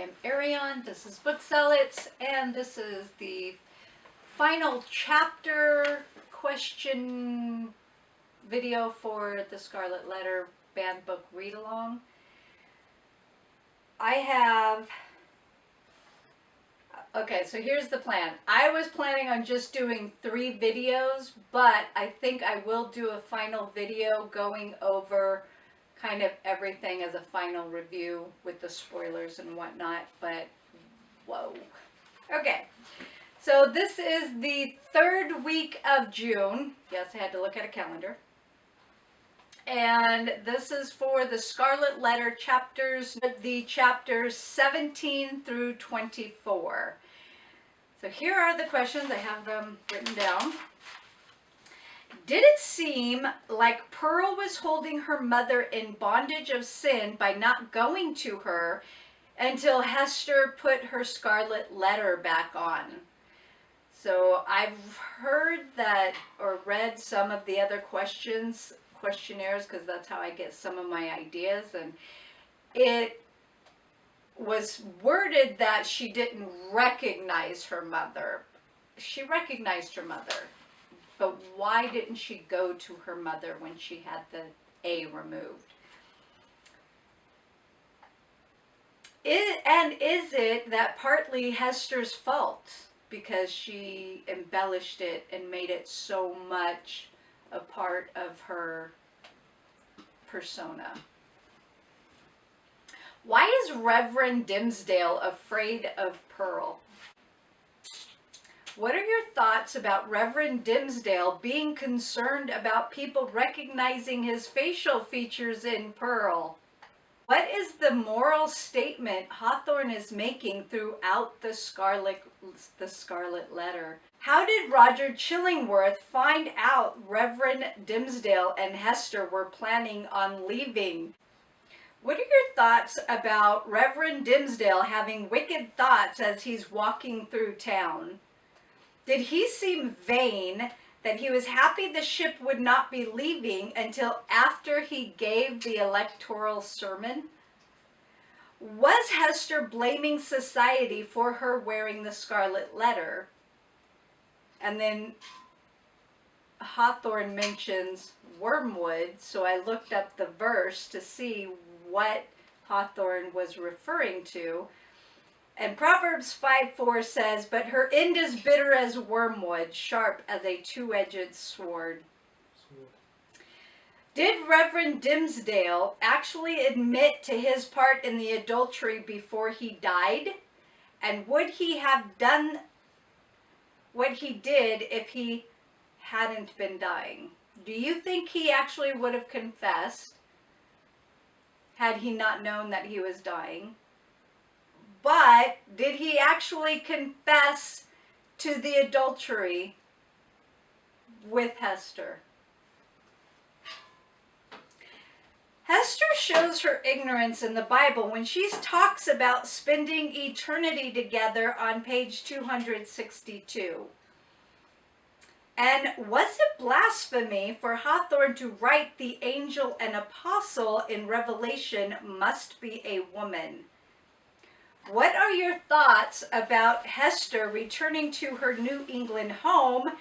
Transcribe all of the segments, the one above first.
am Arion, this is Bookzealots, and this is the final chapter question video for the Scarlet Letter banned book read-along. Okay, so here's the plan. I was planning on just doing 3 videos, but I think I will do a final video going over kind of everything as a final review with the spoilers and whatnot, but whoa. Okay, so this is the 3rd week of June. Yes, I had to look at a calendar. And this is for the Scarlet Letter chapters, the chapters 17 through 24. So here are the questions. I have them written down. Did it seem like Pearl was holding her mother in bondage of sin by not going to her until Hester put her Scarlet Letter back on? So I've heard that or read some of the other questionnaires, because that's how I get some of my ideas, and it was worded that she didn't recognize her mother. She recognized her mother. But why didn't she go to her mother when she had the A removed? Is it that partly Hester's fault because she embellished it and made it so much a part of her persona? Why is Reverend Dimsdale afraid of Pearl? What are your thoughts about Reverend Dimsdale being concerned about people recognizing his facial features in Pearl? What is the moral statement Hawthorne is making throughout the Scarlet Letter? How did Roger Chillingworth find out Reverend Dimsdale and Hester were planning on leaving? What are your thoughts about Reverend Dimsdale having wicked thoughts as he's walking through town? Did he seem vain that he was happy the ship would not be leaving until after he gave the electoral sermon? Was Hester blaming society for her wearing the Scarlet Letter? And then Hawthorne mentions wormwood, so I looked up the verse to see what Hawthorne was referring to. And Proverbs 5:4 says, "But her end is bitter as wormwood, sharp as a two-edged sword." Did Reverend Dimsdale actually admit to his part in the adultery before he died? And would he have done what he did if he hadn't been dying? Do you think he actually would have confessed had he not known that he was dying? But did he actually confess to the adultery with Hester? Hester shows her ignorance in the Bible when she talks about spending eternity together on page 262. And was it blasphemy for Hawthorne to write the angel and apostle in Revelation must be a woman? What are your thoughts about Hester returning to her New England home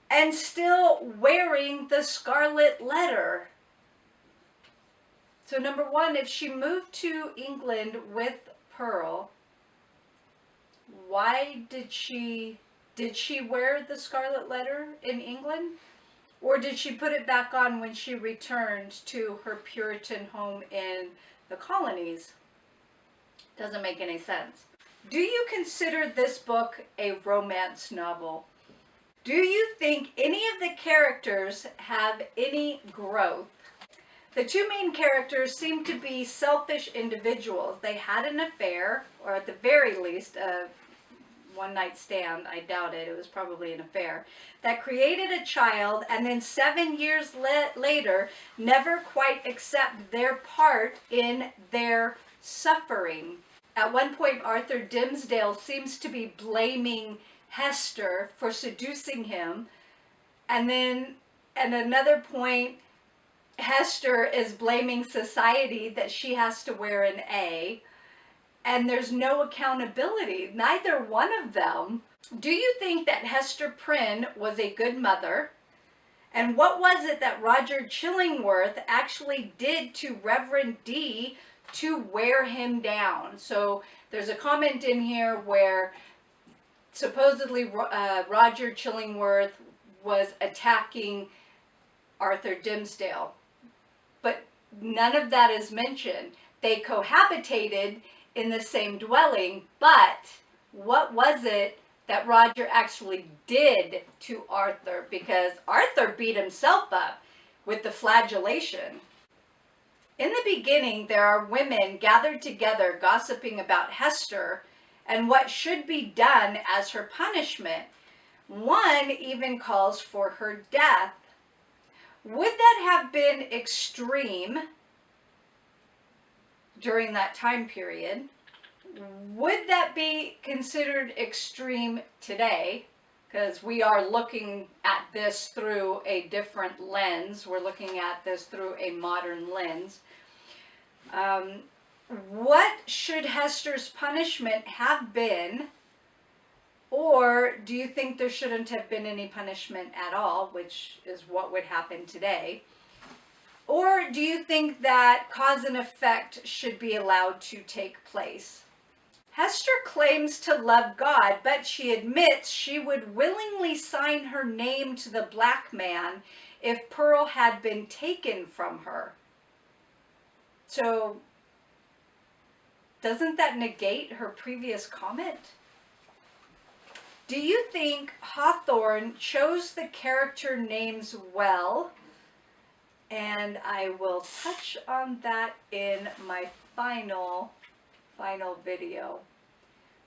and still wearing the Scarlet Letter? So number 1, if she moved to England with Pearl, why did she wear the Scarlet Letter in England? Or did she put it back on when she returned to her Puritan home in the colonies? Doesn't make any sense. Do you consider this book a romance novel? Do you think any of the characters have any growth? The 2 main characters seem to be selfish individuals. They had an affair, or at the very least, a one-night stand. I doubt it. It was probably an affair. That created a child, and then 7 years later, never quite accept their part in their suffering. At one point, Arthur Dimsdale seems to be blaming Hester for seducing him. And then at another point, Hester is blaming society that she has to wear an A. and there's no accountability. Neither one of them. Do you think that Hester Prynne was a good mother? And what was it that Roger Chillingworth actually did to Rev D to wear him down? So there's a comment in here where supposedly Roger Chillingworth was attacking Arthur Dimmesdale, but none of that is mentioned. They cohabitated in the same dwelling, but what was it that Roger actually did to Arthur? Because Arthur beat himself up with the flagellation. In the beginning, there are women gathered together gossiping about Hester and what should be done as her punishment. One even calls for her death. Would that have been extreme during that time period? Would that be considered extreme today? Because we are looking at this through a different lens. We're looking at this through a modern lens. What should Hester's punishment have been? Or do you think there shouldn't have been any punishment at all, which is what would happen today? Or do you think that cause and effect should be allowed to take place? Hester claims to love God, but she admits she would willingly sign her name to the black man if Pearl had been taken from her. So, doesn't that negate her previous comment? Do you think Hawthorne chose the character names well? And I will touch on that in my final video.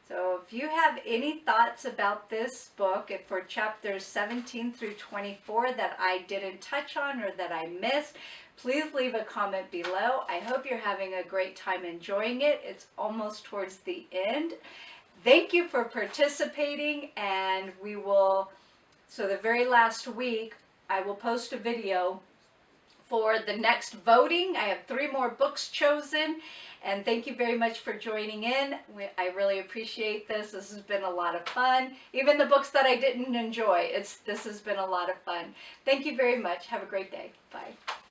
So if you have any thoughts about this book, if for chapters 17 through 24 that I didn't touch on or that I missed, please leave a comment below. I hope you're having a great time enjoying it. It's almost towards the end. Thank you for participating, and so the very last week, I will post a video for the next voting. I have 3 more books chosen, and thank you very much for joining in. I really appreciate this. This has been a lot of fun. Even the books that I didn't enjoy, this has been a lot of fun. Thank you very much. Have a great day. Bye.